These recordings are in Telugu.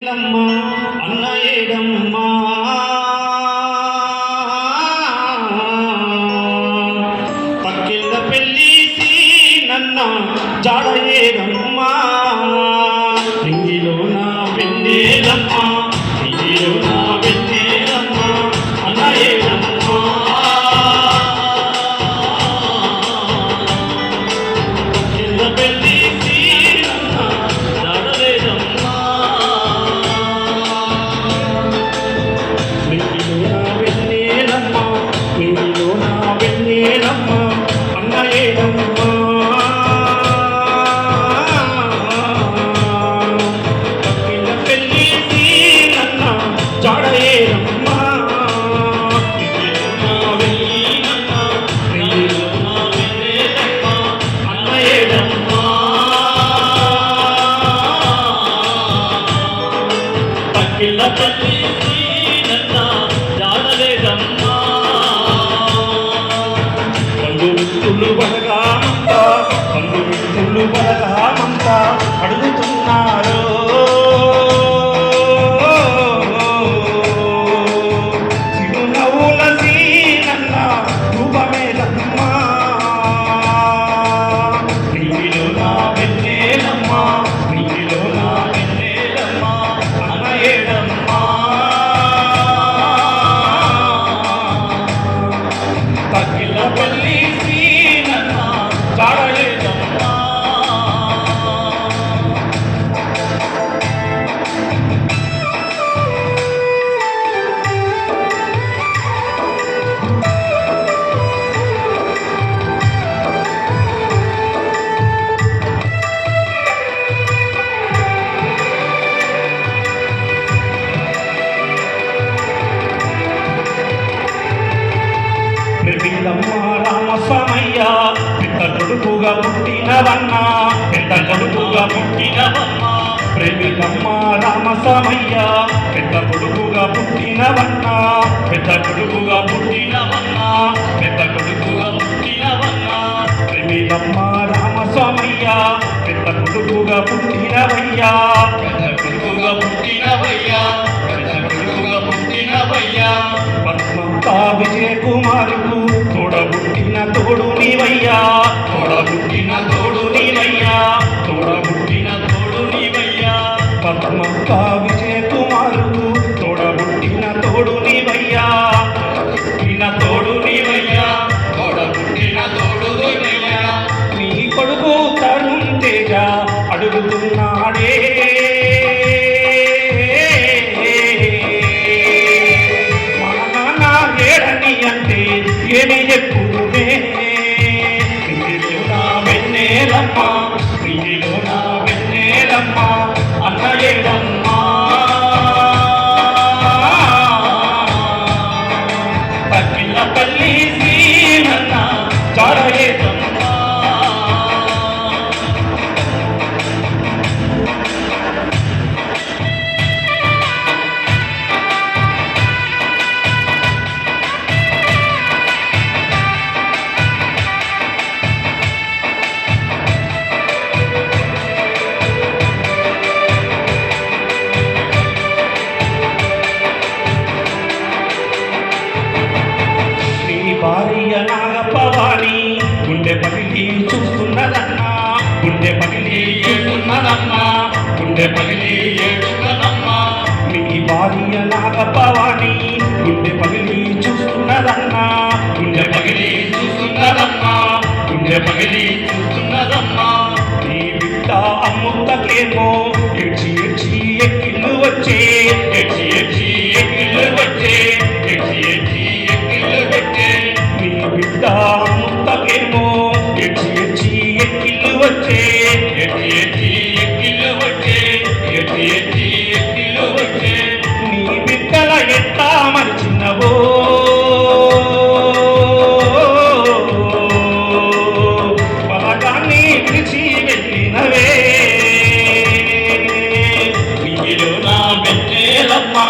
అన్న ఏడమ్మా పక్కింద పెళ్ళిసి నన్న జాడ ఏడమ్మా ఇంగిలో నా వెన్నెలమ్మా ఇంగిలో నా వెన్నెలమ్మా అన్న ఏడమ్మా పక్కింద పెళ్ళిసి నన్న జాడలేదమ్మా అన్న ఏడమ్మా పక్కింద పెళ్ళిసి నన్న జాడ ఏడమ్మా అన్న ఏడమ్మా పక్కింద పెళ్ళిసి నన్న జాడలేదమ్మా బంధుమిత్రులు బలగామంతా అడుగుతున్నారు చిరునవ్వుల సీనన్న రూపమేలమ్మా నీలో నా వెన్నెలమ్మా నీలో నా వెన్నెలమ్మా అన్న ఏడమ్మా పక్కిల పెళ్ళిసి నన్న జాడలేదమ్మా ప్రేమిలమ్మ రామస్వామయ్య పెద్ద కొడుకుగా పుట్టినవన్నా పెద్ద కొడుకుగా పుట్టినవన్నా ప్రేమిలమ్మ రామస్వామయ్య పెద్ద కొడుకుగా పుట్టినవన్నా పెద్ద కొడుకుగా పుట్టినవన్నా పెద్ద కొడుకుగా పుట్టినవన్నా ప్రేమిలమ్మ రామస్వామయ్య పెద్ద కొడుకుగా పుట్టినవయ్యా పెద్ద కొడుకుగా పుట్టినవయ్యా పెద్ద కొడుకుగా పుట్టినవయ్యా పద్మంతా విజయ కుమారుడు తోడబుట్టిన తోడు నీవయ్యా తోడబుట్టిన తోడు నీవయ్యా తోడబుట్టిన తోడు నీవయ్యా పద్మంతా విజయ కుమారుడు తోడబుట్టిన తోడు నీవయ్యా తోడబుట్టిన తోడు నీవయ్యా తోడబుట్టిన తోడు నీవయ్యా నీ కొడుకు తరుణ్ తేజ అడుగుతున్నాడే ఏమి చెప్పుదునే ఇంగిలో నా వెన్నెలమ్మా ఇంగిలో నా వెన్నెలమ్మా అన్న ఏడమ్మా పక్కిల పెళ్ళిసి నన్న జాడ ఏడమ్మా భార్య నాగపవాణి గుండె పగిలి చూస్తున్నదన్నా గుండె పగిలి ఏడున్నదన్నా గుండె పగిలి ఏడున్నదమ్మా నీ భార్య నాగపవాణి గుండె పగిలి చూస్తున్నదన్నా గుండె పగిలి చూస్తున్నదమ్మా గుండె పగిలి చూస్తున్నదమ్మా నీ బిడ్డ అమ్ముతకేమో ఏడ్చి ఏడ్చి ఎక్కిళ్ళు వచ్చే ఏడ్చి ఏడ్చి ఎక్కిళ్ళు వచ్చే ఏడ్చి ఏడ్చి ఎక్కిళ్ళు వచ్చే నీ బిడ్డ ముత్తకేమో ఏడ్చి ఏడ్చి ఎక్కిళ్ళు వచ్చే ఏడ్చి ఏడ్చి ఎక్కిళ్ళు వచ్చే ఏడ్చి ఏడ్చి ఎక్కిళ్ళు వచ్చే నీ బిడ్డల ఎట్లా మరిచినవో బలగాన్ని విడిచి వెళ్ళినవే నీలో నా వెన్నెలమ్మా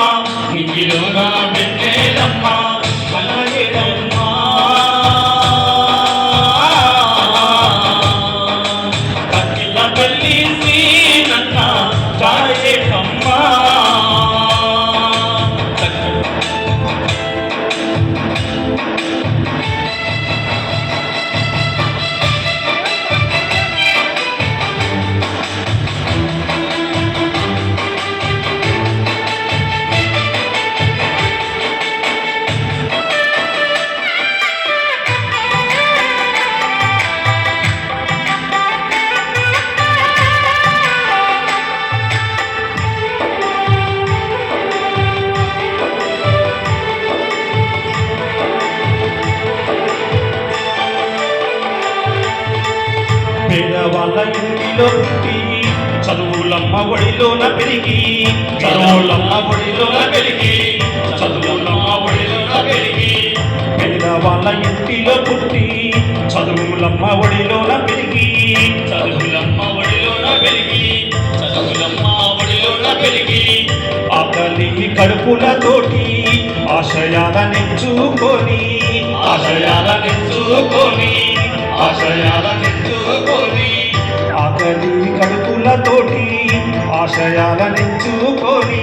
నీలో నా వెన్నెలమ్మా అన్న ఏడమ్మా పక్కిల పెళ్ళిసి నన్న జాడ ఏడమ్మా వాళ్ళ ఇంటిలో పుట్టి చదువులమ్మ ఒడిలోన పెరిగి చదువులమ్మ ఒడిలోన పెరిగి చదువులమ్మ ఒడిలోన పెరిగి పేదవాళ్ళ ఇంటిలో పుట్టి చదువులమ్మ ఒడిలోన పెరిగి చదువులమ్మ ఒడిలోన పెరిగి చదువులమ్మ ఒడిలోన పెరిగి ఆకలి కడుపులతోటి ఆశయాల నెచ్చుకొని ఆశయాల నెచ్చుకొని ఆశయాల నెచ్చుకొని ఆకలి కడుపులతోటి ఆశయాల నెచ్చుకొని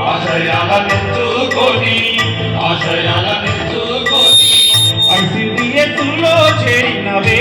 ఆశయాల నెచ్చుకొని ఆశయాల నెచ్చుకొని ఐసిడిఎస్లో చేరినవే